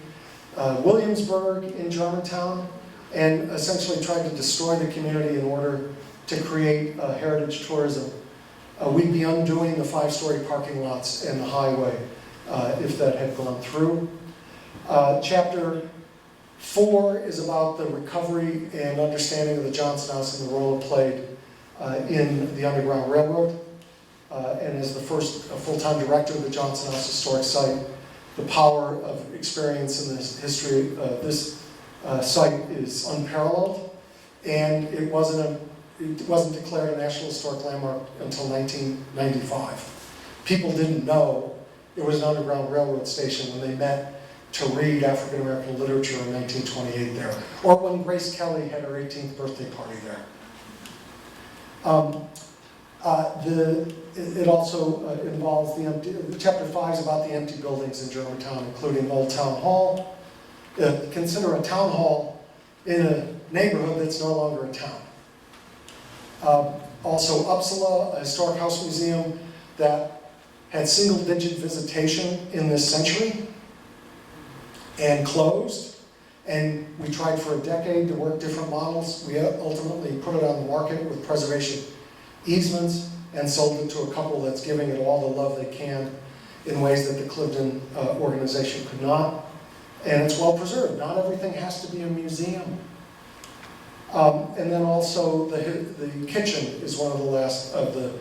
Williamsburg in Germantown and essentially tried to destroy the community in order to create heritage tourism. We'd be undoing the 5-story parking lots and the highway if that had gone through. Chapter 4 is about the recovery and understanding of the Johnson House and the role it played in the Underground Railroad. And as the first full-time director of the Johnson House Historic Site, the power of experience in this history of this site is unparalleled, and it wasn't declared a National Historic Landmark until 1995. People didn't know it was an Underground Railroad station when they met to read African American literature in 1928 there, or when Grace Kelly had her 18th birthday party there. It also involves chapter 5 is about the empty buildings in Germantown, including Old Town Hall. Consider a town hall in a neighborhood that's no longer a town. Also Uppsala, a historic house museum that had single-digit visitation in this century and closed. And we tried for a decade to work different models. We ultimately put it on the market with preservation easements and sold it to a couple that's giving it all the love they can in ways that the Clifton organization could not. And it's well preserved. Not everything has to be a museum. And then also the kitchen is one of the last of the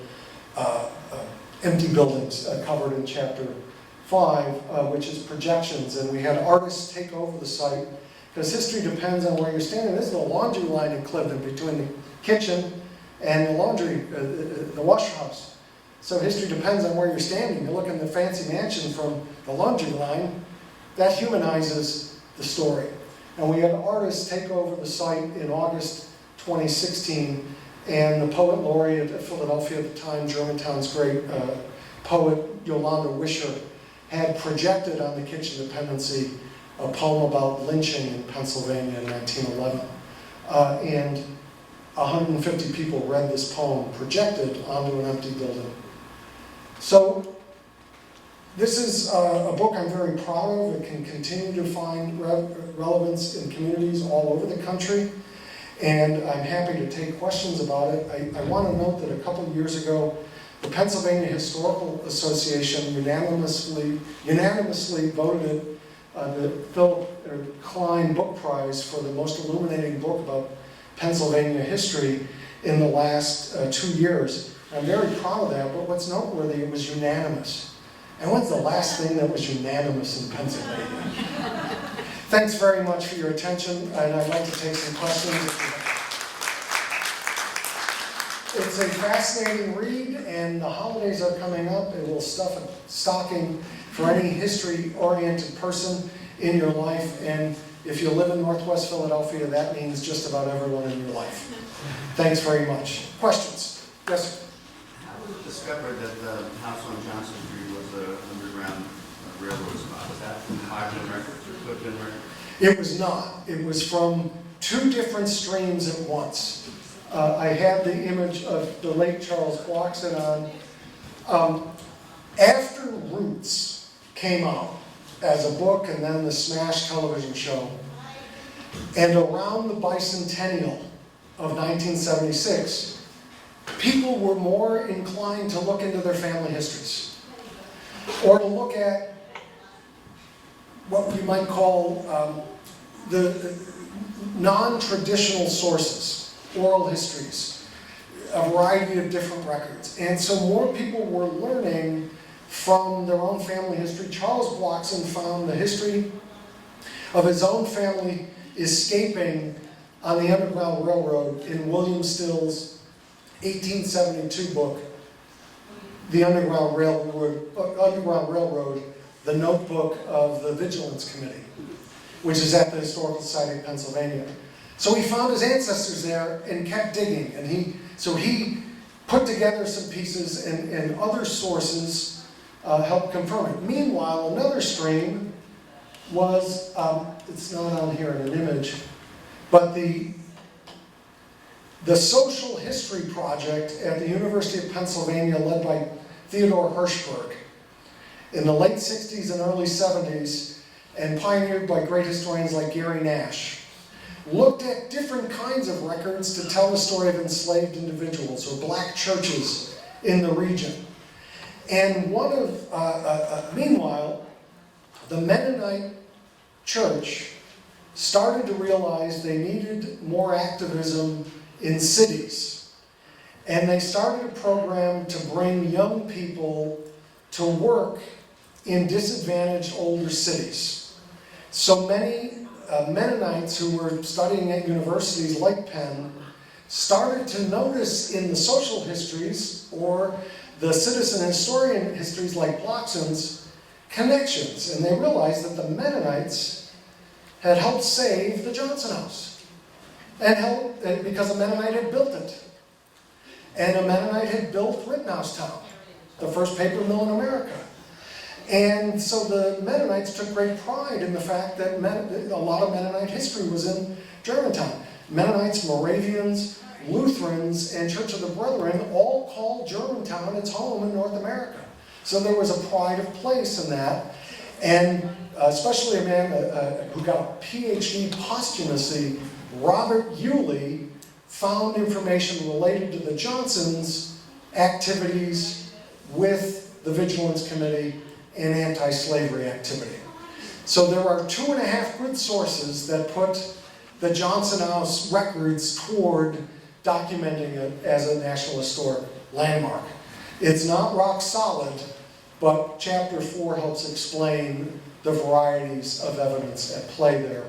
empty buildings covered in chapter 5, which is projections. And we had artists take over the site because history depends on where you're standing. This is a laundry line in Clifton between the kitchen and the laundry, the wash house. So history depends on where you're standing. You look in the fancy mansion from the laundry line, that humanizes the story. And we had artists take over the site in August 2016, and the poet laureate at Philadelphia at the time, Germantown's great poet Yolanda Wisher, had projected on the kitchen dependency a poem about lynching in Pennsylvania in 1911. And 150 people read this poem projected onto an empty building. So this is a book I'm very proud of. It can continue to find relevance in communities all over the country, and I'm happy to take questions about it. I want to note that a couple of years ago, the Pennsylvania Historical Association unanimously voted the Philip Klein Book Prize for the most illuminating book about Pennsylvania history in the last 2 years. I'm very proud of that, but what's noteworthy, it was unanimous. And when's the last thing that was unanimous in Pennsylvania? Thanks very much for your attention, and I'd like to take some questions. It's a fascinating read, and the holidays are coming up. It will stuff a stocking for any history-oriented person in your life, and if you live in Northwest Philadelphia, that means just about everyone in your life. Thanks very much. Questions? Yes, sir. How was it discovered that the house on Johnson Street was an underground railroad spot? Was that from Hodgman Records or Clifton Records? It was not. It was from two different streams at once. I had the image of the late Charles Bloxon on. After Roots came out as a book and then the Smash television show, and around the bicentennial of 1976, people were more inclined to look into their family histories, or to look at what we might call the non-traditional sources, oral histories, a variety of different records. And so more people were learning from their own family history. Charles Bloxon found the history of his own family escaping on the Underground Railroad in William Still's 1872 book, The Underground Railroad, the notebook of the Vigilance Committee, which is at the Historical Society of Pennsylvania. So he found his ancestors there and kept digging, and he put together some pieces, and other sources helped confirm it. Meanwhile, another stream was, it's not on here in an image, but the Social History Project at the University of Pennsylvania, led by Theodore Hirschberg, in the late 60s and early 70s, and pioneered by great historians like Gary Nash, looked at different kinds of records to tell the story of enslaved individuals or black churches in the region. And meanwhile, the Mennonite church started to realize they needed more activism in cities. And they started a program to bring young people to work in disadvantaged older cities. So many Mennonites who were studying at universities like Penn started to notice in the social histories or the citizen historian histories like Bloxon's connections. And they realized that the Mennonites had helped save the Johnson House. And because a Mennonite had built it. And a Mennonite had built Rittenhoustown, the first paper mill in America. And so the Mennonites took great pride in the fact that a lot of Mennonite history was in Germantown. Mennonites, Moravians, Lutherans, and Church of the Brethren all called Germantown its home in North America. So there was a pride of place in that. And especially a man who got a PhD posthumously, Robert Yulee, found information related to the Johnsons' activities with the Vigilance Committee and anti-slavery activity. So there are 2.5 good sources that put the Johnson House records toward documenting it as a National Historic Landmark. It's not rock solid, but Chapter 4 helps explain the varieties of evidence at play there.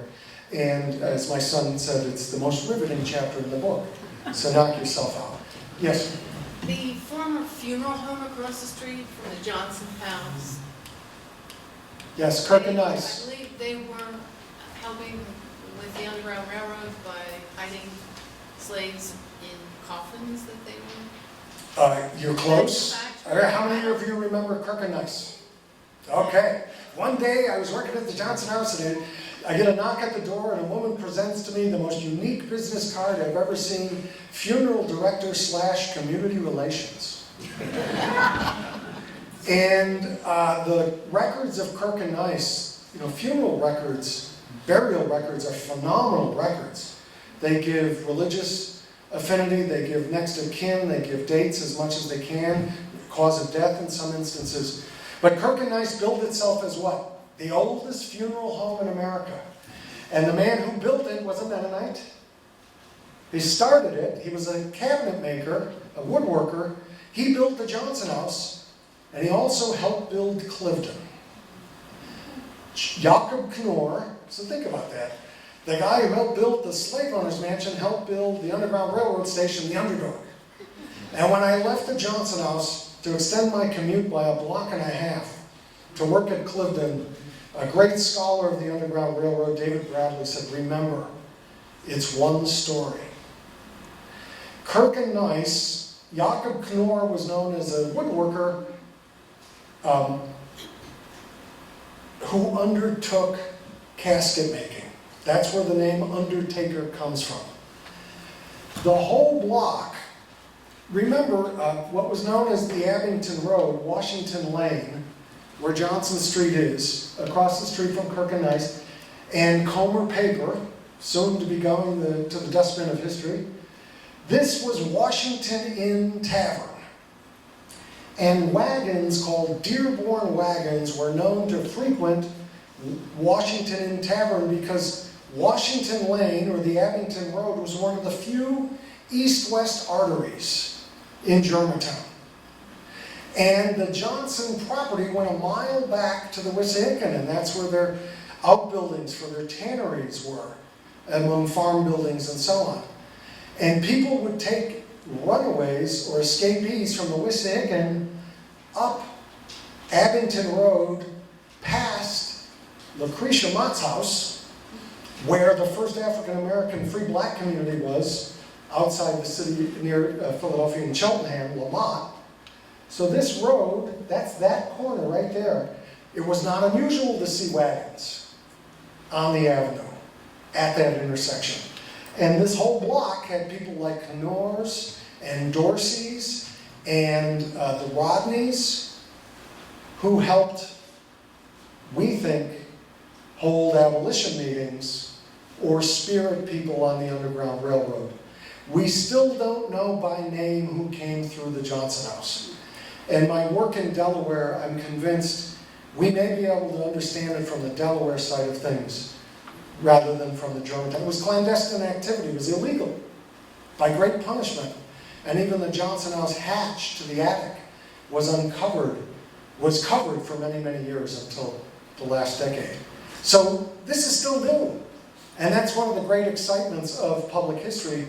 And as my son said, it's the most riveting chapter in the book. So knock yourself out. Yes? The former funeral home across the street from the Johnson House. Yes, Kirk and Nice. I believe they were helping with the Underground Railroad by hiding slaves in coffins that they were. You're close. How many of you remember Kirk and Nice? Okay. One day I was working at the Johnson House and I get a knock at the door and a woman presents to me the most unique business card I've ever seen, funeral director / community relations. And the records of Kirk and Nice, funeral records, burial records are phenomenal records. They give religious affinity, they give next of kin, they give dates as much as they can, cause of death in some instances. But Kirk and Nice billed itself as what? The oldest funeral home in America. And the man who built it was a Mennonite. He started it, he was a cabinet maker, a woodworker. He built the Johnson House, and he also helped build Clifton. Jacob Knorr, so think about that. The guy who helped build the slave owner's mansion helped build the Underground Railroad station, the Underdog. And when I left the Johnson House to extend my commute by 1.5 blocks to work at Cliveden, a great scholar of the Underground Railroad, David Bradley, said, remember, it's one story. Kirk and Nice, Jakob Knorr was known as a woodworker who undertook casket making. That's where the name Undertaker comes from. The whole block, remember what was known as the Abington Road, Washington Lane, where Johnson Street is, across the street from Kirk and Nice, and Comer Paper, soon to be going to the dustbin of history. This was Washington Inn Tavern. And wagons called Dearborn wagons were known to frequent Washington Inn Tavern because Washington Lane, or the Abington Road, was one of the few east-west arteries in Germantown. And the Johnson property went a mile back to the Wissahickon, and that's where their outbuildings for their tanneries were, among farm buildings and so on. And people would take runaways or escapees from the Wissahickon up Abington Road past Lucretia Mott's house, where the first African-American free black community was, outside the city near Philadelphia and Cheltenham, Lamont. So this road, that's that corner right there. It was not unusual to see wagons on the avenue at that intersection. And this whole block had people like Knorrs and Dorsey's and the Rodneys, who helped, we think, hold abolition meetings or spirit people on the Underground Railroad. We still don't know by name who came through the Johnson House. And my work in Delaware, I'm convinced we may be able to understand it from the Delaware side of things rather than from the Germantown. It was clandestine activity, it was illegal by great punishment. And even the Johnson House hatch to the attic was covered for many, many years until the last decade. So this is still new. And that's one of the great excitements of public history.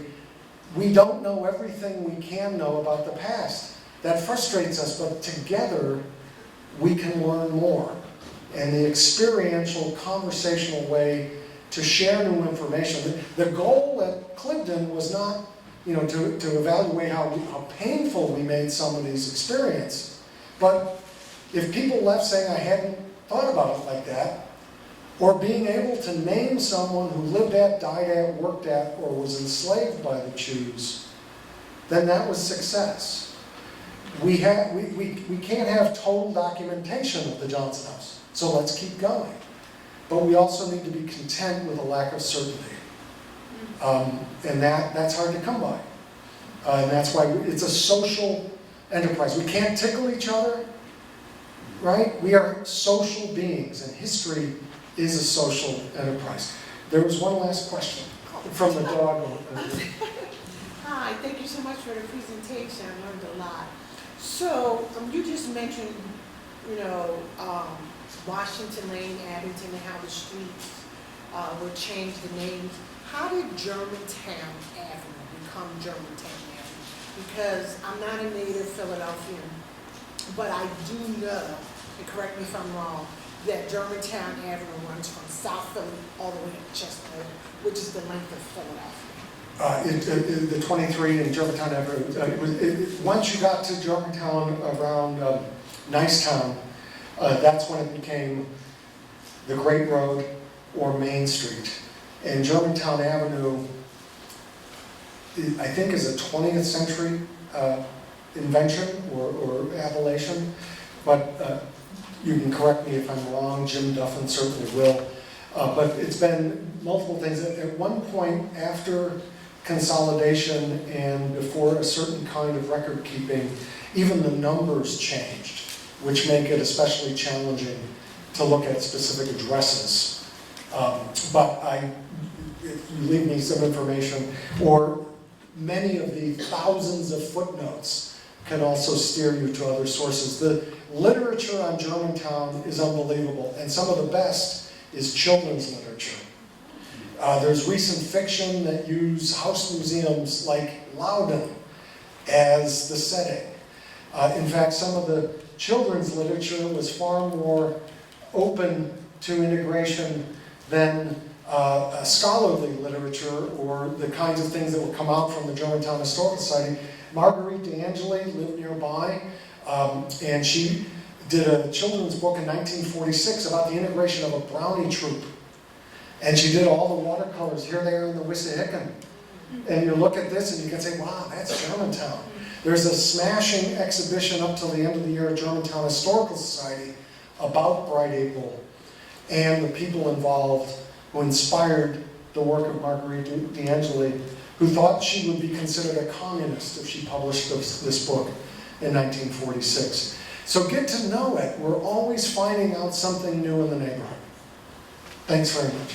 We don't know everything we can know about the past. That frustrates us, but together we can learn more. And the experiential, conversational way to share new information. The goal at Cliveden was not, to evaluate how painful we made some of these experiences. But if people left saying, I hadn't thought about it like that, or being able to name someone who lived at, died at, worked at, or was enslaved by the Jews, then that was success. We can't have total documentation of the Johnson House, so let's keep going. But we also need to be content with a lack of certainty. And that's hard to come by. And that's why it's a social enterprise. We can't tickle each other, right? We are social beings, and history is a social enterprise. There was one last question from the dog. Hi, thank you so much for the presentation. I learned a lot. So, you just mentioned, Washington Lane, Abington, and how the streets were changed the names. How did Germantown Avenue become Germantown Avenue? Because I'm not a native Philadelphian, but I do know, and correct me if I'm wrong, that Germantown Avenue runs from South Philly all the way to Chestnut, which is the length of Philadelphia. The 23 in Germantown Avenue, once you got to Germantown around Nicetown, that's when it became the Great Road or Main Street. And Germantown Avenue, I think, is a 20th century invention or appellation, but you can correct me if I'm wrong. Jim Duffin certainly will. But it's been multiple things. At one point, after consolidation and before a certain kind of record keeping, even the numbers changed, which make it especially challenging to look at specific addresses. But if you leave me some information, or many of the thousands of footnotes can also steer you to other sources. The literature on Germantown is unbelievable, and some of the best is children's literature. There's recent fiction that use house museums like Loudon as the setting. In fact, some of the children's literature was far more open to integration than scholarly literature or the kinds of things that would come out from the Germantown Historical Society. Marguerite D'Angeli lived nearby, and she did a children's book in 1946 about the integration of a brownie troop. And she did all the watercolors. Here they are in the Wissahickon. And you look at this and you can say, wow, that's Germantown. There's a smashing exhibition up till the end of the year at Germantown Historical Society about Bright April and the people involved who inspired the work of Marguerite D'Angeli, who thought she would be considered a communist if she published this book in 1946. So get to know it. We're always finding out something new in the neighborhood. Thanks very much.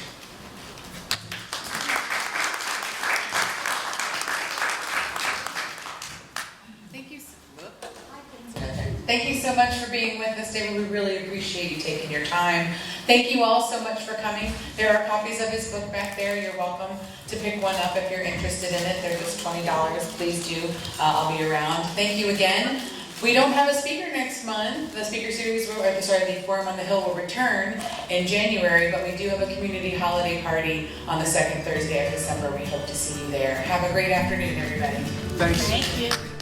Thank you so much for being with us, David. We really appreciate you taking your time. Thank you all so much for coming. There are copies of his book back there. You're welcome to pick one up if you're interested in it. They're just $20. Please do. I'll be around. Thank you again. We don't have a speaker next month. The speaker series, the Forum on the Hill will return in January, but we do have a community holiday party on the second Thursday of December. We hope to see you there. Have a great afternoon, everybody. Thanks. Thank you.